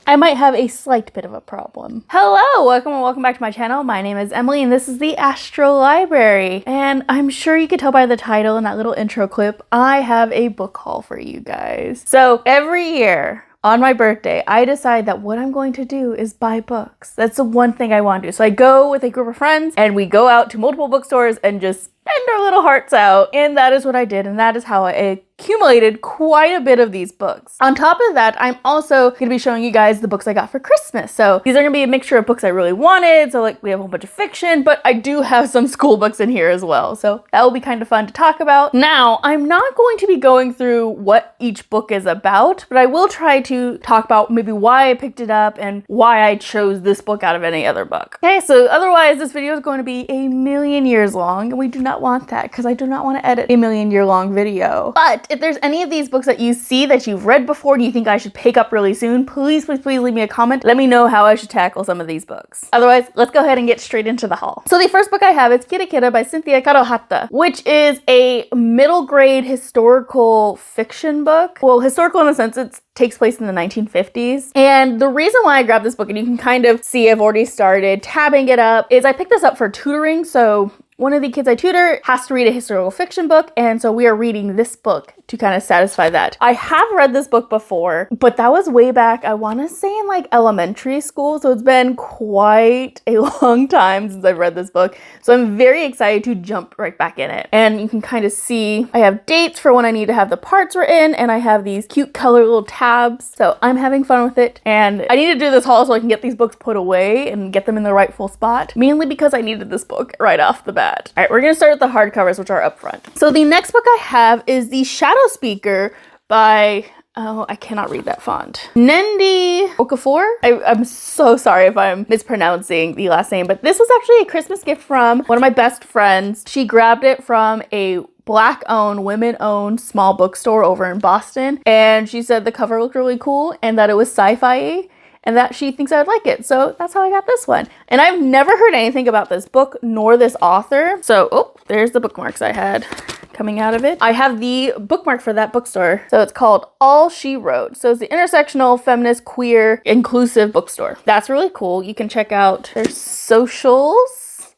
I might have a slight bit of a problem. Hello, welcome back to my channel. My name is Emily and this is the Astral Library. And I'm sure you could tell by the title and that little intro clip, I have a book haul for you guys. So every year, on my birthday, I decide that what I'm going to do is buy books. That's the one thing I want to do. So I go with a group of friends and we go out to multiple bookstores and just spend our little hearts out. And that is what I did. And that is how I accumulated quite a bit of these books. On top of that, I'm also going to be showing you guys the books I got for Christmas. So these are going to be a mixture of books I really wanted. So like we have a whole bunch of fiction, but I do have some school books in here as well. So that will be kind of fun to talk about. Now, I'm not going to be going through what each book is about, but I will try to talk about maybe why I picked it up and why I chose this book out of any other book. Okay, so otherwise this video is going to be a million years long and we do not want that because I do not want to edit a million-year-long video. But if there's any of these books that you see that you've read before and you think I should pick up really soon, please leave me a comment. Let me know how I should tackle some of these books. Otherwise, let's go ahead and get straight into the haul. So the first book I have is Takeda by Cynthia Kadohata, which is a middle grade historical fiction book. Well, historical in the sense it takes place in the 1950s. And the reason why I grabbed this book, and you can kind of see I've already started tabbing it up, is I picked this up for tutoring. So one of the kids I tutor has to read a historical fiction book, and so we are reading this book to kind of satisfy that. I have read this book before, but that was way back, I want to say in like elementary school, so it's been quite a long time since I've read this book, so I'm very excited to jump right back in it. And you can kind of see I have dates for when I need to have the parts written, and I have these cute color little tabs, so I'm having fun with it, and I need to do this haul so I can get these books put away and get them in the rightful spot, mainly because I needed this book right off the bat. All right, we're gonna start with the hardcovers, which are up front. So the next book I have is The Shadow Speaker by, oh, I cannot read that font, Nnedi Okorafor. I'm so sorry if I'm mispronouncing the last name, but this was actually a Christmas gift from one of my best friends. She grabbed it from a Black-owned, women-owned small bookstore over in Boston, and she said the cover looked really cool and that it was sci-fi-y, and that she thinks I would like it. So that's how I got this one. And I've never heard anything about this book nor this author. So, oh, there's the bookmarks I had coming out of it. I have the bookmark for that bookstore. So it's called All She Wrote. So it's the intersectional, feminist, queer, inclusive bookstore. That's really cool. You can check out their socials.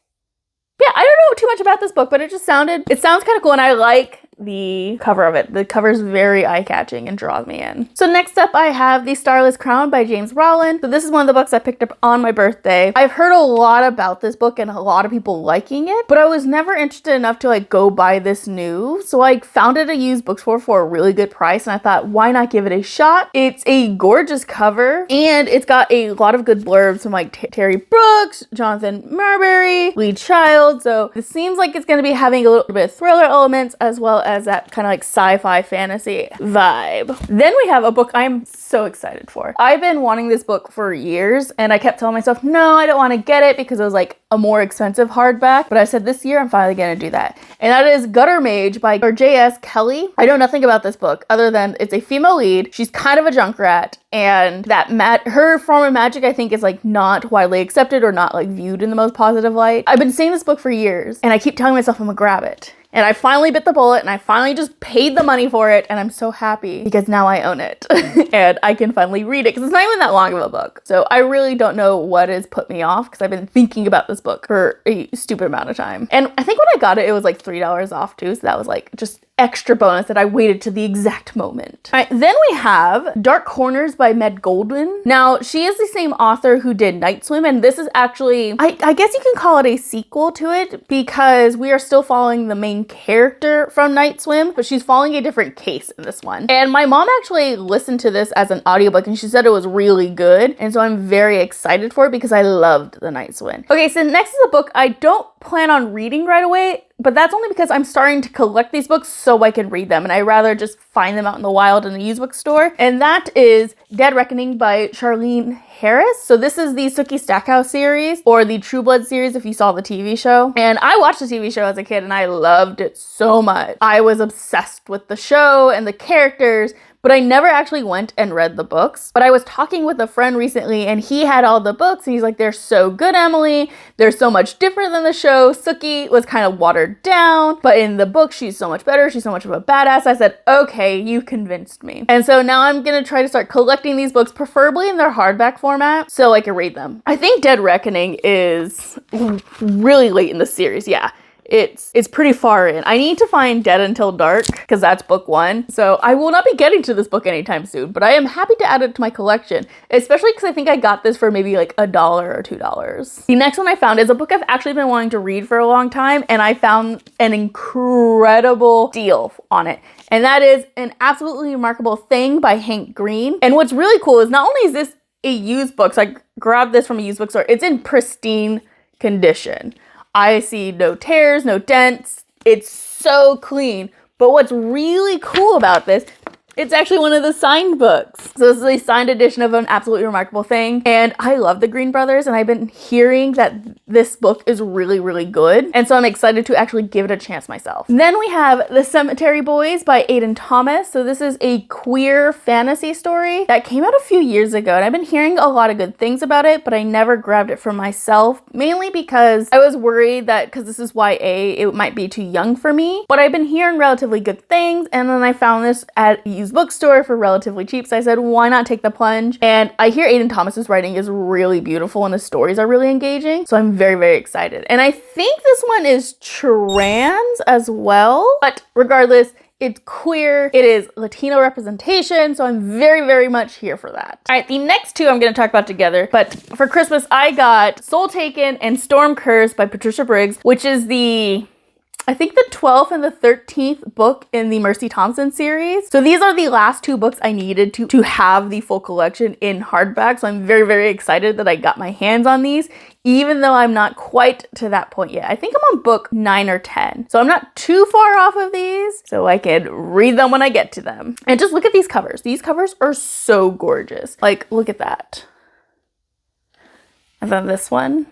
Yeah, I don't know too much about this book, but it sounds kind of cool, and I like the cover of it. The cover is very eye-catching and draws me in. So next up I have The Starless Crown by James Rollins. So this is one of the books I picked up on my birthday. I've heard a lot about this book and a lot of people liking it, but I was never interested enough to like go buy this new. So I found it at a used bookstore for a really good price, and I thought, why not give it a shot? It's a gorgeous cover and it's got a lot of good blurbs from like Terry Brooks, Jonathan Marbury, Lee Child. So it seems like it's going to be having a little bit of thriller elements as well as that kind of like sci-fi fantasy vibe. Then we have a book I'm so excited for. I've been wanting this book for years, and I kept telling myself, no, I don't want to get it because it was like a more expensive hardback, but I said this year I'm finally gonna do that. And that is Mage by Kelley. I know nothing about this book other than it's a female lead. She's kind of a junk rat, and that her form of magic I think is like not widely accepted or not like viewed in the most positive light. I've been seeing this book for years, and I keep telling myself I'm gonna grab it. And I finally bit the bullet, and I finally just paid the money for it, and I'm so happy because now I own it and I can finally read it because it's not even that long of a book. So I really don't know what has put me off because I've been thinking about this book for a stupid amount of time. And I think when I got it, it was like $3 off too. So that was like just extra bonus that I waited to the exact moment. All right, then we have Dark Corners by Goldin. Now, she is the same author who did Night Swim, and this is actually, I guess you can call it a sequel to it because we are still following the main character from Night Swim, but she's following a different case in this one. And my mom actually listened to this as an audiobook, and she said it was really good, and so I'm very excited for it because I loved the Night Swim. Okay, so next is a book I don't plan on reading right away, but that's only because I'm starting to collect these books so I can read them, and I rather just find them out in the wild in a used bookstore. And that is Dead Reckoning by Charlaine Harris. So this is the Sookie Stackhouse series, or the True Blood series if you saw the TV show. And I watched the TV show as a kid and I loved it so much. I was obsessed with the show and the characters, but I never actually went and read the books. But I was talking with a friend recently and he had all the books and he's like, they're so good, Emily. They're so much different than the show. Sookie was kind of watered down, but in the book, she's so much better. She's so much of a badass. I said, okay, you convinced me. And so now I'm going to try to start collecting these books, preferably in their hardback format, so I can read them. I think Dead Reckoning is really late in the series. Yeah. It's pretty far in. I need to find Dead Until Dark because that's book 1. So I will not be getting to this book anytime soon, but I am happy to add it to my collection, especially because I think I got this for maybe like $1 or $2. The next one I found is a book I've actually been wanting to read for a long time, and I found an incredible deal on it. And that is An Absolutely Remarkable Thing by Hank Green. And what's really cool is not only is this a used book, so I grabbed this from a used bookstore, it's in pristine condition. I see no tears, no dents. It's so clean. But what's really cool about this, it's actually one of the signed books. So this is a signed edition of An Absolutely Remarkable Thing. And I love the Green brothers, and I've been hearing that this book is really, really good. And so I'm excited to actually give it a chance myself. Then we have The Cemetery Boys by Aiden Thomas. So this is a queer fantasy story that came out a few years ago. And I've been hearing a lot of good things about it, but I never grabbed it for myself, mainly because I was worried that because this is YA, it might be too young for me. But I've been hearing relatively good things. And then I found this at used bookstore for relatively cheap, so I said, why not take the plunge? And I hear Aiden Thomas's writing is really beautiful and the stories are really engaging, so I'm very, very excited. And I think this one is trans as well, but regardless, it's queer, it is Latino representation, so I'm very, very much here for that. All right, the next two I'm going to talk about together, but for Christmas I got Soul Taken and Storm Curse by Patricia Briggs, which is I think the 12th and the 13th book in the Mercy Thompson series. So these are the last 2 books I needed to have the full collection in hardback. So I'm very, very excited that I got my hands on these, even though I'm not quite to that point yet. I think I'm on book 9 or 10. So I'm not too far off of these, so I can read them when I get to them. And just look at these covers. These covers are so gorgeous. Like, look at that. And then this one.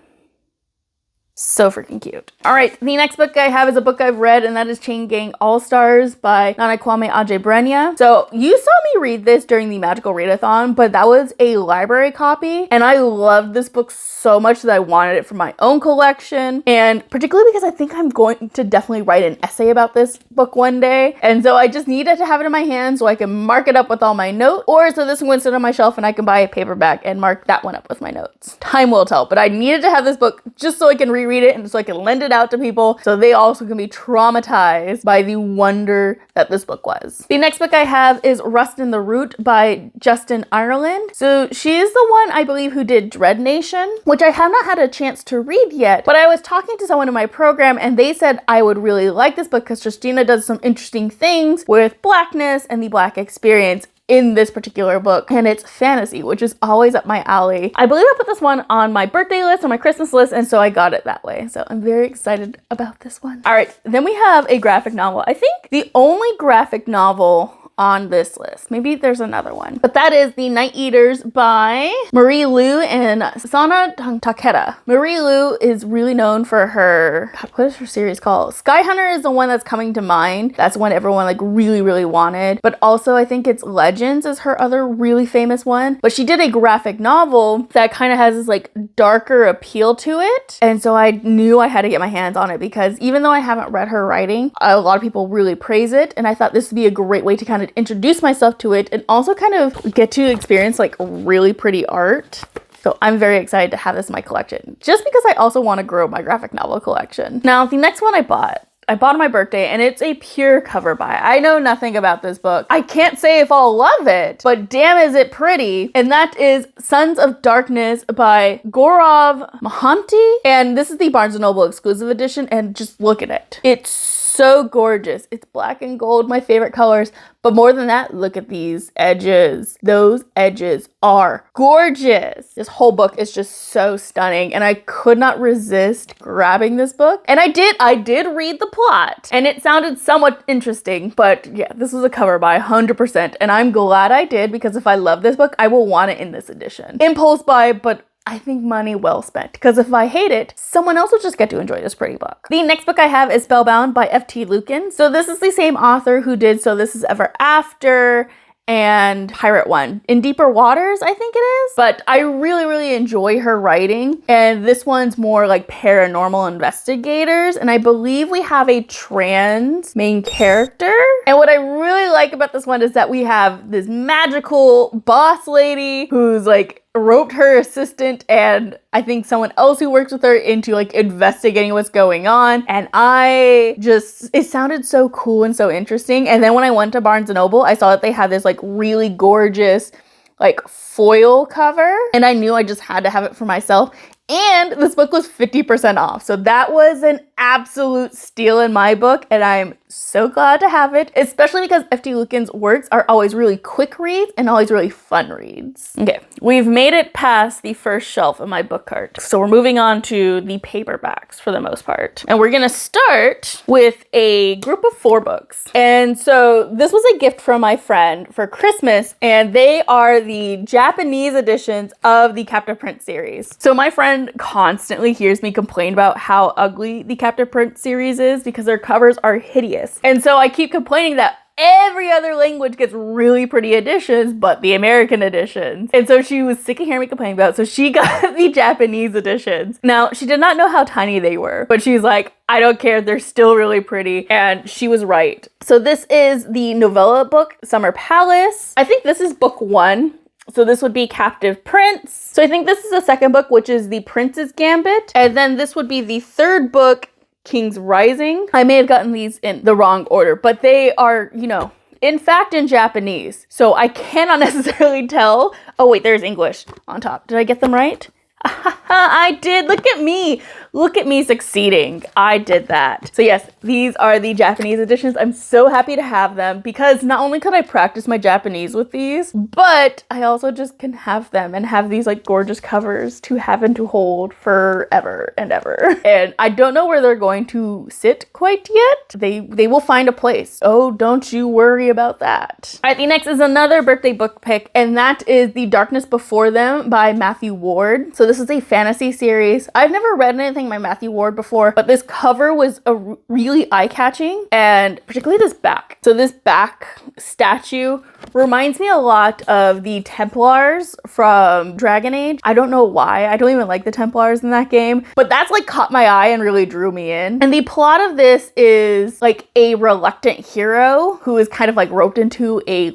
So freaking cute. All right, the next book I have is a book I've read, and that is Chain Gang All-Stars by Kwame Adjei-Brenyah. So you saw me read this during the Magical Readathon, but that was a library copy, and I loved this book so much that I wanted it for my own collection, and particularly because I think I'm going to definitely write an essay about this book one day, and so I just needed to have it in my hand so I can mark it up with all my notes, or so this one can sit on my shelf and I can buy a paperback and mark that one up with my notes. Time will tell, but I needed to have this book just so I can reread it and so I can lend it out to people so they also can be traumatized by the wonder that this book was. The next book I have is Rust in the Root by Justin Ireland. So she is the one, I believe, who did Dread Nation, which I have not had a chance to read yet, but I was talking to someone in my program and they said I would really like this book because Justina does some interesting things with blackness and the black experience in this particular book, and it's fantasy, which is always up my alley. I believe I put this one on my birthday list, on my Christmas list, and so I got it that way. So I'm very excited about this one. All right, then we have a graphic novel. I think the only graphic novel on this list. Maybe there's another one, but that is The Night Eaters by Marie Lu and Sana Takeda. Marie Lu is really known for her, what is her series called? Sky Hunter is the one that's coming to mind. That's one everyone like really, really wanted. But also I think it's Legends is her other really famous one. But she did a graphic novel that kind of has this like darker appeal to it. And so I knew I had to get my hands on it because even though I haven't read her writing, a lot of people really praise it. And I thought this would be a great way to kind of introduce myself to it and also kind of get to experience like really pretty art. So I'm very excited to have this in my collection just because I also want to grow my graphic novel collection. Now, the next one I bought on my birthday, and it's a pure cover buy. I know nothing about this book. I can't say if I'll love it, but damn is it pretty. And that is Sons of Darkness by Gourav Mohanty. And this is the Barnes & Noble exclusive edition, and just look at it. It's so gorgeous. It's black and gold, my favorite colors. But more than that, look at these edges. Those edges are gorgeous. This whole book is just so stunning, and I could not resist grabbing this book. And I did read the plot, and it sounded somewhat interesting, but yeah, this was a cover buy 100%, and I'm glad I did because if I love this book, I will want it in this edition. Impulse buy, but I think money well spent, because if I hate it, someone else will just get to enjoy this pretty book. The next book I have is Spellbound by F.T. Lukens. So this is the same author who did So This Is Ever After and pirate one. In Deeper Waters, I think it is. But I really, really enjoy her writing. And this one's more like paranormal investigators. And I believe we have a trans main character. And what I really like about this one is that we have this magical boss lady who's like roped her assistant and I think someone else who works with her into like investigating what's going on. And it sounded so cool and so interesting. And then when I went to Barnes & Noble, I saw that they had this like really gorgeous like foil cover and I knew I just had to have it for myself. And this book was 50% off. So that was an absolute steal in my book. And I'm so glad to have it, especially because FT Lukens' works are always really quick reads and always really fun reads. Okay, we've made it past the first shelf of my book cart. So we're moving on to the paperbacks for the most part. And we're gonna start with a group of 4 books. And so this was a gift from my friend for Christmas, and they are the Japanese editions of the Captive Prince series. So my friend constantly hears me complain about how ugly the Captive Prince series is because their covers are hideous. And so I keep complaining that every other language gets really pretty editions, but the American editions. And so she was sick of hearing me complain about it, so she got the Japanese editions. Now, she did not know how tiny they were, but she's like, I don't care, they're still really pretty. And she was right. So this is the novella book, Summer Palace. I think this is book 1. So this would be Captive Prince. So I think this is the second book, which is The Prince's Gambit. And then this would be the third book, King's Rising. I may have gotten these in the wrong order, but they are, in fact, in Japanese. So I cannot necessarily tell. Oh wait, there's English on top. Did I get them right? I did. Look at me. Look at me succeeding. I did that. So yes, these are the Japanese editions. I'm so happy to have them because not only could I practice my Japanese with these, but I also just can have them and have these like gorgeous covers to have and to hold forever and ever. And I don't know where they're going to sit quite yet. They will find a place. Oh, don't you worry about that. All right, the next is another birthday book pick, and that is The Darkness Before Them by Matthew Ward. So this is a fantasy series. I've never read anything by Matthew Ward before, but this cover was really eye-catching, and particularly this back. So this back statue reminds me a lot of the Templars from Dragon Age. I don't know why. I don't even like the Templars in that game, but that's like caught my eye and really drew me in. And the plot of this is like a reluctant hero who is kind of like roped into a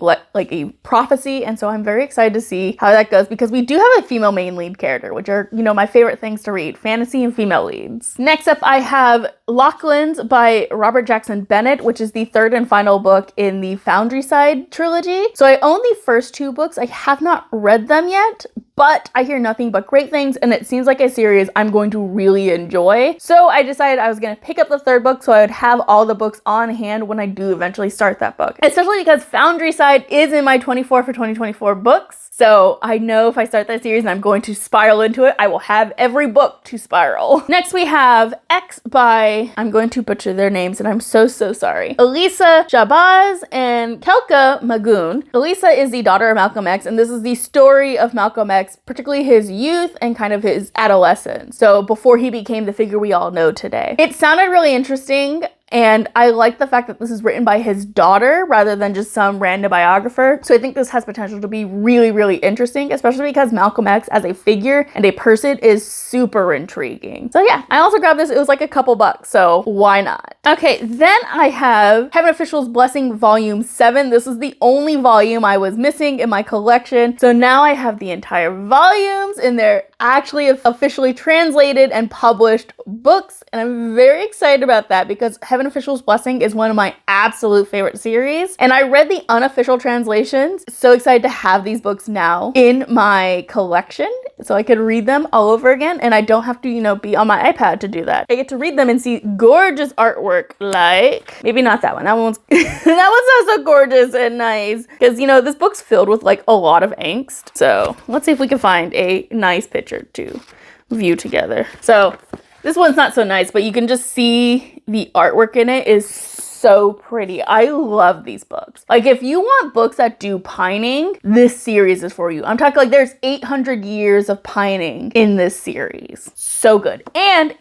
prophecy, and so I'm very excited to see how that goes because we do have a female main lead character, which are, my favorite things to read, fantasy and female leads. Next up, I have Locklands by Robert Jackson Bennett, which is the third and final book in the Foundry Side trilogy. So I own the first 2 books. I have not read them yet, but I hear nothing but great things, and it seems like a series I'm going to really enjoy. So I decided I was going to pick up the third book so I would have all the books on hand when I do eventually start that book. Especially because Foundry Side is in my 24 for 2024 books. So I know if I start that series and I'm going to spiral into it, I will have every book to spiral. Next we have X by, I'm going to butcher their names and I'm so sorry, Ilysasah Shabazz and Kelka Magoon. Ilysasah is the daughter of Malcolm X, and this is the story of Malcolm X, particularly his youth and kind of his adolescence. So before he became the figure we all know today. It sounded really interesting. And I like the fact that this is written by his daughter rather than just some random biographer. So I think this has potential to be really, really interesting, especially because Malcolm X as a figure and a person is super intriguing. So yeah, I also grabbed this. It was like a couple bucks, so why not? Okay, then I have Heaven Official's Blessing Volume 7. This is the only volume I was missing in my collection. So now I have the entire volumes, and they're actually officially translated and published books. And I'm very excited about that because Heaven Official's Blessing is one of my absolute favorite series. And I read the unofficial translations. So excited to have these books now in my collection so I could read them all over again. And I don't have to, be on my iPad to do that. I get to read them and see gorgeous artwork like, maybe not that one. That one's, that one's not so gorgeous and nice. Because, this book's filled with like a lot of angst. So let's see if we can find a nice picture to view together. So this one's not so nice, but you can just see the artwork in it is so pretty. I love these books. Like if you want books that do pining, this series is for you. I'm talking like there's 800 years of pining in this series. So good. And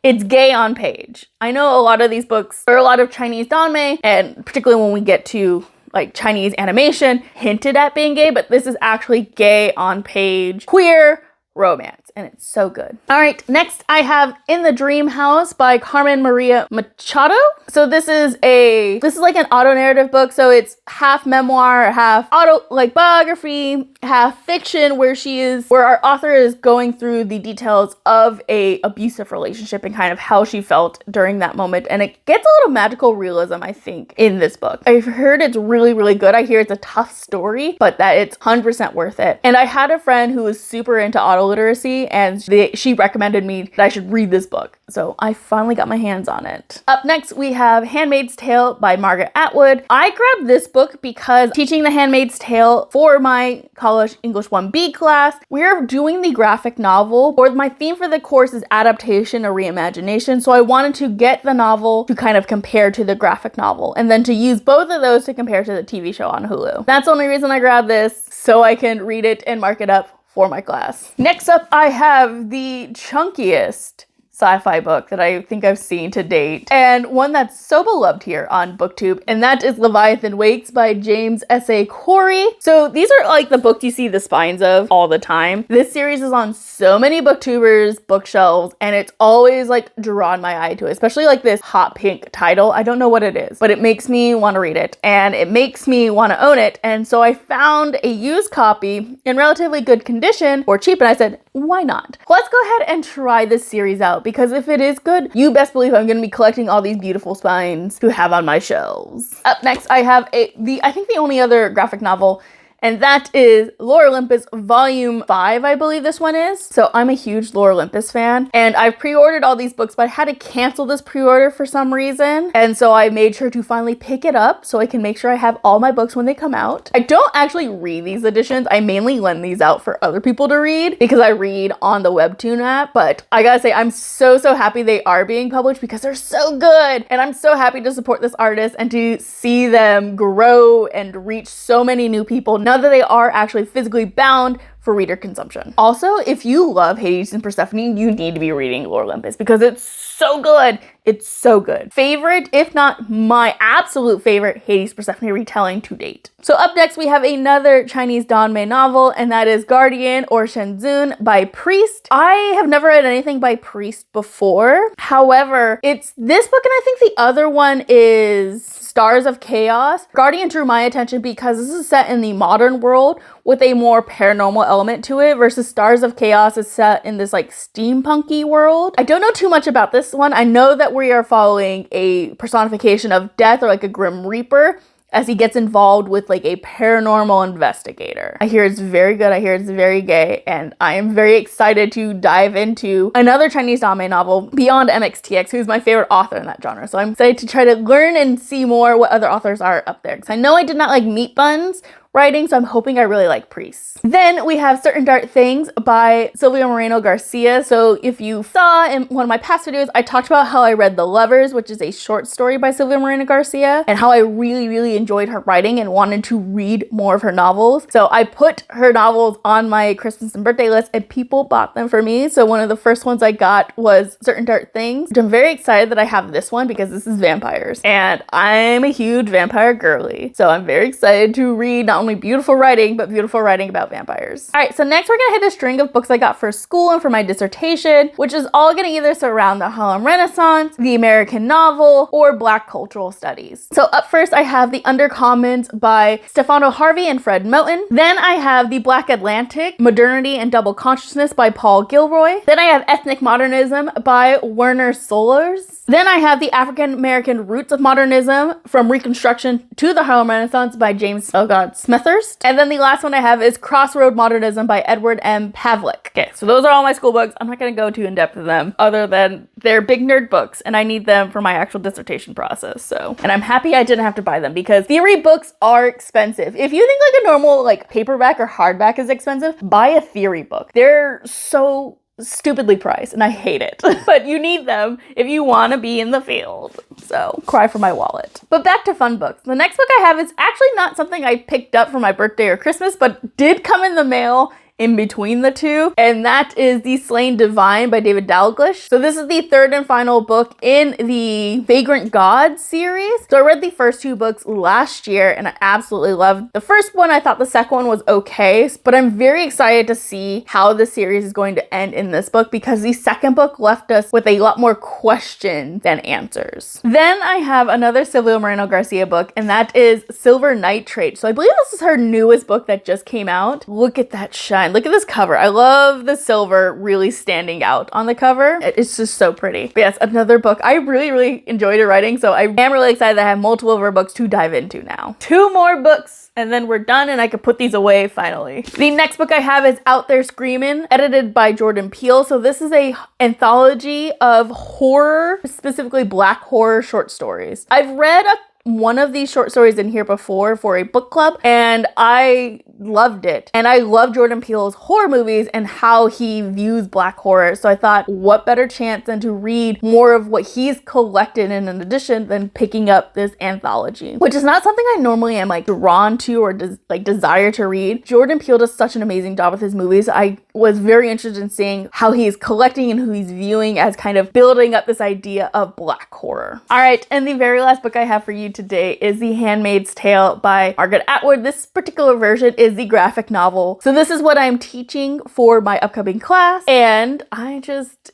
it's gay on page. I know a lot of these books are a lot of Chinese danmei, and particularly when we get to like Chinese animation hinted at being gay, but this is actually gay on page queer romance, and it's so good. All right, next I have In the Dream House by Carmen Maria Machado. So this is like an auto narrative book, so it's half memoir, half auto like biography, half fiction, where our author is going through the details of a abusive relationship and kind of how she felt during that moment, and it gets a little magical realism, I think, in this book. I've heard it's really, really good. I hear it's a tough story, but that it's 100% worth it. And I had a friend who was super into auto literacy, and she recommended me that I should read this book. So I finally got my hands on it. Up next, we have Handmaid's Tale by Margaret Atwood. I grabbed this book because teaching The Handmaid's Tale for my college English 1B class, we're doing the graphic novel, or my theme for the course is adaptation or reimagination. So I wanted to get the novel to kind of compare to the graphic novel, and then to use both of those to compare to the TV show on Hulu. That's the only reason I grabbed this, so I can read it and mark it up for my class. Next up, I have the chunkiest sci-fi book that I think I've seen to date, and one that's so beloved here on BookTube, and that is Leviathan Wakes by James S.A. Corey. So these are like the books you see the spines of all the time. This series is on so many booktubers' bookshelves, and it's always like drawn my eye to it, especially like this hot pink title. I don't know what it is, but it makes me want to read it, and it makes me want to own it. And so I found a used copy in relatively good condition or cheap, and I said, why not? Let's go ahead and try this series out, because if it is good, you best believe I'm going to be collecting all these beautiful spines to have on my shelves. Up next, I have I think the only other graphic novel, and that is Lore Olympus Volume 5, I believe this one is. So I'm a huge Lore Olympus fan, and I've pre-ordered all these books, but I had to cancel this pre-order for some reason. And so I made sure to finally pick it up so I can make sure I have all my books when they come out. I don't actually read these editions. I mainly lend these out for other people to read because I read on the Webtoon app. But I gotta say, I'm so happy they are being published because they're so good. And I'm so happy to support this artist and to see them grow and reach so many new people now that they are actually physically bound for reader consumption. Also, if you love Hades and Persephone, you need to be reading Lore Olympus because it's so good. It's so good. Favorite, if not my absolute favorite, Hades Persephone retelling to date. So up next, we have another Chinese Danmei novel, and that is Guardian or Shenzun by Priest. I have never read anything by Priest before. However, it's this book, and I think the other one is Stars of Chaos. Guardian drew my attention because this is set in the modern world with a more paranormal element to it, versus Stars of Chaos is set in this like steampunky world. I don't know too much about this one. I know that we are following a personification of death, or like a Grim Reaper, as he gets involved with like a paranormal investigator. I hear it's very good. I hear it's very gay, and I am very excited to dive into another Chinese Danmei novel, Beyond MXTX, who's my favorite author in that genre. So I'm excited to try to learn and see more what other authors are up there, because I know I did not like Meat Buns writing, so I'm hoping I really like Priests. Then we have Certain Dark Things by Silvia Moreno Garcia. So if you saw in one of my past videos, I talked about how I read The Lovers, which is a short story by Silvia Moreno Garcia, and how I really enjoyed her writing and wanted to read more of her novels. So I put her novels on my Christmas and birthday list, and people bought them for me. So one of the first ones I got was Certain Dark Things, which I'm very excited that I have this one because this is vampires, and I'm a huge vampire girly. So I'm very excited to read not only beautiful writing, but beautiful writing about vampires. All right, so next we're gonna hit a string of books I got for school and for my dissertation, which is all gonna either surround the Harlem Renaissance, the American novel, or Black cultural studies. So up first, I have The Undercommons by Stefano Harvey and Fred Moten. Then I have The Black Atlantic, Modernity and Double Consciousness by Paul Gilroy. Then I have Ethnic Modernism by Werner Solers. Then I have The African American Roots of Modernism, From Reconstruction to the Harlem Renaissance by James, Smethurst. And then the last one I have is Crossroad Modernism by Edward M. Pavlik. Okay, so those are all my school books. I'm not going to go too in depth with them, other than they're big nerd books, and I need them for my actual dissertation process. And I'm happy I didn't have to buy them, because theory books are expensive. If you think like a normal like paperback or hardback is expensive, buy a theory book. They're so stupidly priced, and I hate it. But you need them if you want to be in the field. So cry for my wallet. But back to fun books. The next book I have is actually not something I picked up for my birthday or Christmas, but did come in the mail in between the two, and that is The Slain Divine by David Dalglish. So this is the third and final book in the Vagrant Gods series. So I read the first two books last year and I absolutely loved the first one. I thought the second one was okay, but I'm very excited to see how the series is going to end in this book because the second book left us with a lot more questions than answers. Then I have another Silvia Moreno Garcia book, and that is Silver Nitrate. So I believe this is her newest book that just came out. Look at that shine. Look at this cover. I love the silver really standing out on the cover. It's just so pretty. But yes, another book I really enjoyed her writing, so I am really excited that I have multiple of her books to dive into now. 2 more books and then we're done and I can put these away finally. The next book I have is Out There Screamin', edited by Jordan Peele. So this is a anthology of horror, specifically black horror short stories. I've read one of these short stories in here before for a book club and I loved it. And I love Jordan Peele's horror movies and how he views black horror. So I thought, what better chance than to read more of what he's collected in an edition than picking up this anthology, which is not something I normally am like drawn to or desire to read. Jordan Peele does such an amazing job with his movies. I was very interested in seeing how he's collecting and who he's viewing as kind of building up this idea of black horror. All right, and the very last book I have for you today is The Handmaid's Tale by Margaret Atwood. This particular version is the graphic novel. So this is what I'm teaching for my upcoming class, and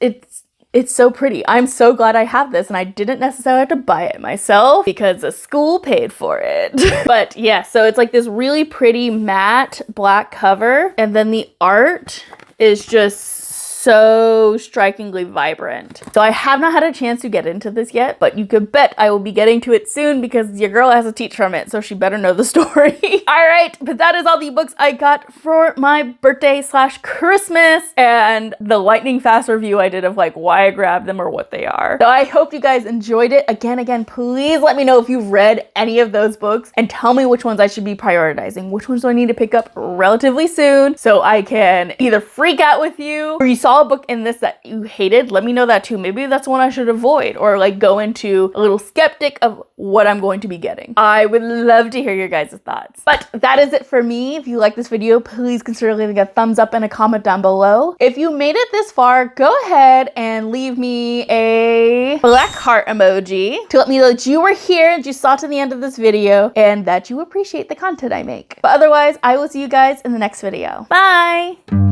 it's so pretty. I'm so glad I have this, and I didn't necessarily have to buy it myself because the school paid for it. But yeah, so it's like this really pretty matte black cover, and then the art is just so strikingly vibrant. So I have not had a chance to get into this yet, but you could bet I will be getting to it soon because your girl has to teach from it, so she better know the story. All right, but that is all the books I got for my birthday / Christmas and the lightning fast review I did of like why I grabbed them or what they are. So I hope you guys enjoyed it. Again, please let me know if you've read any of those books and tell me which ones I should be prioritizing. Which ones do I need to pick up relatively soon so I can either freak out with you, or you saw a book in this that you hated, let me know that too. Maybe that's one I should avoid, or like go into a little skeptic of what I'm going to be getting. I would love to hear your guys' thoughts. But that is it for me. If you like this video, please consider leaving a thumbs up and a comment down below. If you made it this far, go ahead and leave me a black heart emoji to let me know that you were here, that you saw to the end of this video, and that you appreciate the content I make. But otherwise, I will see you guys in the next video. Bye!